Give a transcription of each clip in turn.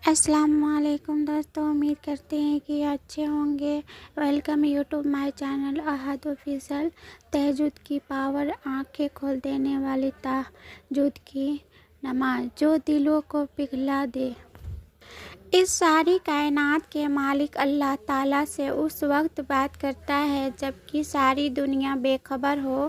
السلام علیکم دوستوں، امید کرتے ہیں کہ اچھے ہوں گے۔ Welcome YouTube my channel Ahad official. تہجد کی پاور، آنکھیں کھول دینے والی تہجد کی نماز جو دلوں کو پگھلا دے۔ اس ساری کائنات کے مالک اللہ تعالیٰ سے اس وقت بات کرتا ہے جبکہ ساری دنیا بے خبر ہو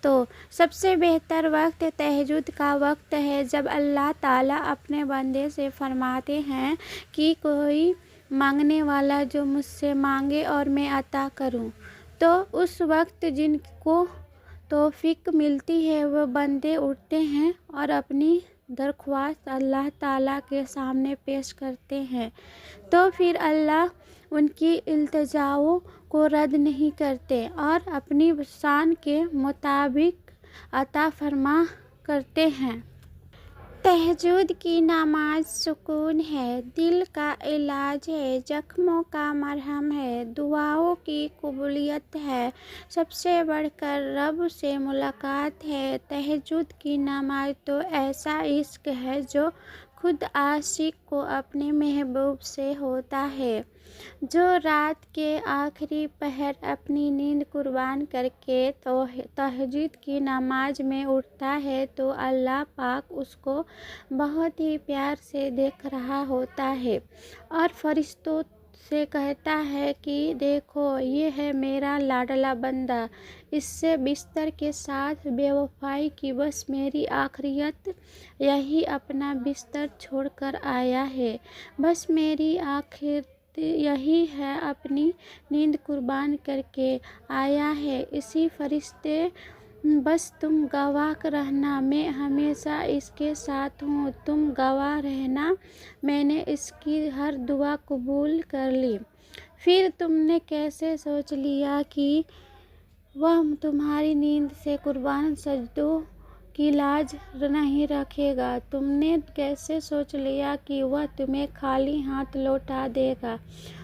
تو سب سے بہتر وقت تہجد کا وقت ہے، جب اللہ تعالیٰ اپنے بندے سے فرماتے ہیں کہ کوئی مانگنے والا جو مجھ سے مانگے اور میں عطا کروں، تو اس وقت جن کو توفیق ملتی ہے وہ بندے اٹھتے ہیں اور اپنی درخواست اللہ تعالیٰ کے سامنے پیش کرتے ہیں، تو پھر اللہ ان کی التجاؤں کو رد نہیں کرتے اور اپنی شان کے مطابق عطا فرما کرتے ہیں۔ تہجد کی نماز سکون ہے، دل کا علاج ہے، زخموں کا مرہم ہے، دعاؤں کی قبولیت ہے، سب سے بڑھ کر رب سے ملاقات ہے۔ تہجد کی نماز تو ایسا عشق ہے جو خود عاشق کو اپنے محبوب سے ہوتا ہے۔ جو رات کے آخری پہر اپنی نیند قربان کر کے تہجد کی نماز میں اٹھتا ہے تو اللہ پاک اس کو بہت ہی پیار سے دیکھ رہا ہوتا ہے اور فرشتوں سے کہتا ہے کہ دیکھو، یہ ہے میرا لاڈلا بندہ، اس سے بستر کے ساتھ بے وفائی کی، بس میری آخرت یہی اپنا بستر چھوڑ کر آیا ہے، بس میری آخرت یہی ہے اپنی نیند قربان کر کے آیا ہے۔ اسی فرشتے، بس تم گواہ رہنا، میں ہمیشہ اس کے ساتھ ہوں، تم گواہ رہنا، میں نے اس کی ہر دعا قبول کر لی۔ پھر تم نے کیسے سوچ لیا کہ وہ تمہاری نیند سے قربان سجدوں کی لاج نہیں رکھے گا؟ تم نے کیسے سوچ لیا کہ وہ تمہیں خالی ہاتھ لوٹا دے گا؟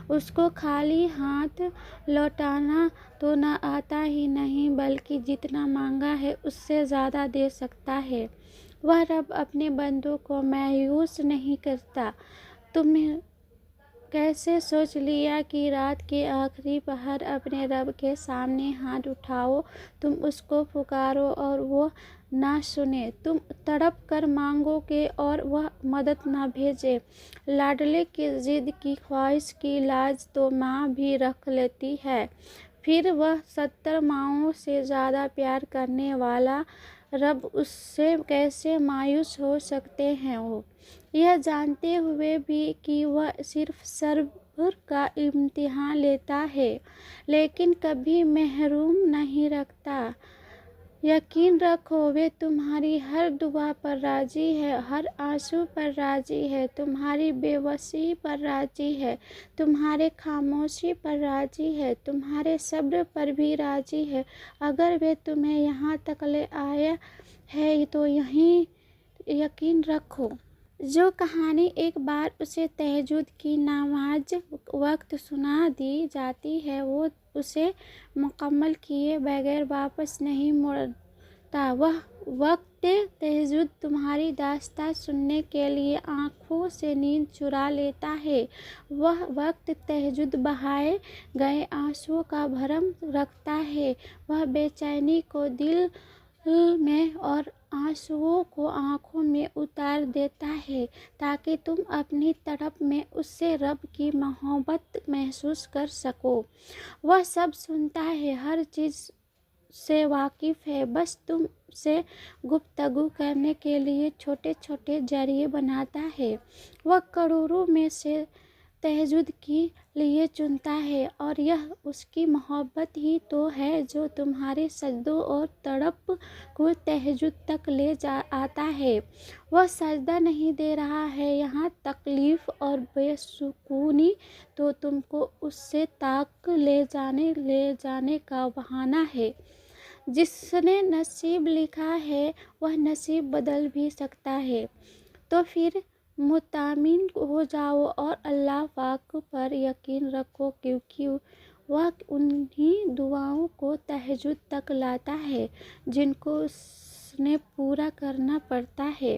اس کو خالی ہاتھ لوٹانا تو نہ آتا ہی نہیں بلکہ جتنا مانگا ہے اس سے زیادہ دے سکتا ہے۔ وہ رب اپنے بندوں کو مایوس نہیں کرتا۔ تم کیسے سوچ لیا کہ رات کے آخری پہر اپنے رب کے سامنے ہاتھ اٹھاؤ، تم اس کو پکارو اور وہ نہ سنے، تم تڑپ کر مانگو گے اور وہ مدد نہ بھیجے؟ لاڈلے کی ضد کی خواہش کی لاج تو ماں بھی رکھ لیتی ہے، پھر وہ 70 ماؤں سے زیادہ پیار کرنے والا رب اس سے کیسے مایوس ہو سکتے ہیں؟ وہ یہ جانتے ہوئے بھی کہ وہ صرف صبر کا امتحان لیتا ہے لیکن کبھی محروم نہیں رکھتا۔ یقین رکھو، وہ تمہاری ہر دعا پر راضی ہے، ہر آنسو پر راضی ہے، تمہاری بے بسی پر راضی ہے، تمہارے خاموشی پر راضی ہے، تمہارے صبر پر بھی راضی ہے۔ اگر وہ تمہیں یہاں تک لے آیا ہے تو یقین رکھو، جو کہانی ایک بار اسے تہجد کی نماز وقت سنا دی جاتی ہے وہ اسے مکمل کیے بغیر واپس نہیں مڑتا۔ وہ وقت تہجد تمہاری داستان سننے کے لیے آنکھوں سے نیند چرا لیتا ہے۔ وہ وقت تہجد بہائے گئے آنسوؤں کا بھرم رکھتا ہے، وہ بے چینی کو دل میں اور آنسوؤں کو آنکھوں میں اتار دیتا ہے تاکہ تم اپنی تڑپ میں اس سے رب کی محبت محسوس کر سکو۔ وہ سب سنتا ہے، ہر چیز سے واقف ہے، بس تم سے گفتگو کرنے کے لیے چھوٹے چھوٹے ذرائع بناتا ہے۔ وہ کروڑوں میں سے تہجد کے لیے چنتا ہے اور یہ اس کی محبت ہی تو ہے جو تمہارے سجدوں اور تڑپ کو تہجد تک لے آتا ہے۔ وہ سجدہ نہیں دے رہا ہے، یہاں تکلیف اور بے سکونی تو تم کو اس سے تک لے جانے کا بہانہ ہے۔ جس نے نصیب لکھا ہے وہ نصیب بدل بھی سکتا ہے، تو پھر مطمئن ہو جاؤ اور اللہ پاک پر یقین رکھو کیونکہ وہ انہی دعاؤں کو تہجد تک لاتا ہے جن کو اس نے پورا کرنا پڑتا ہے۔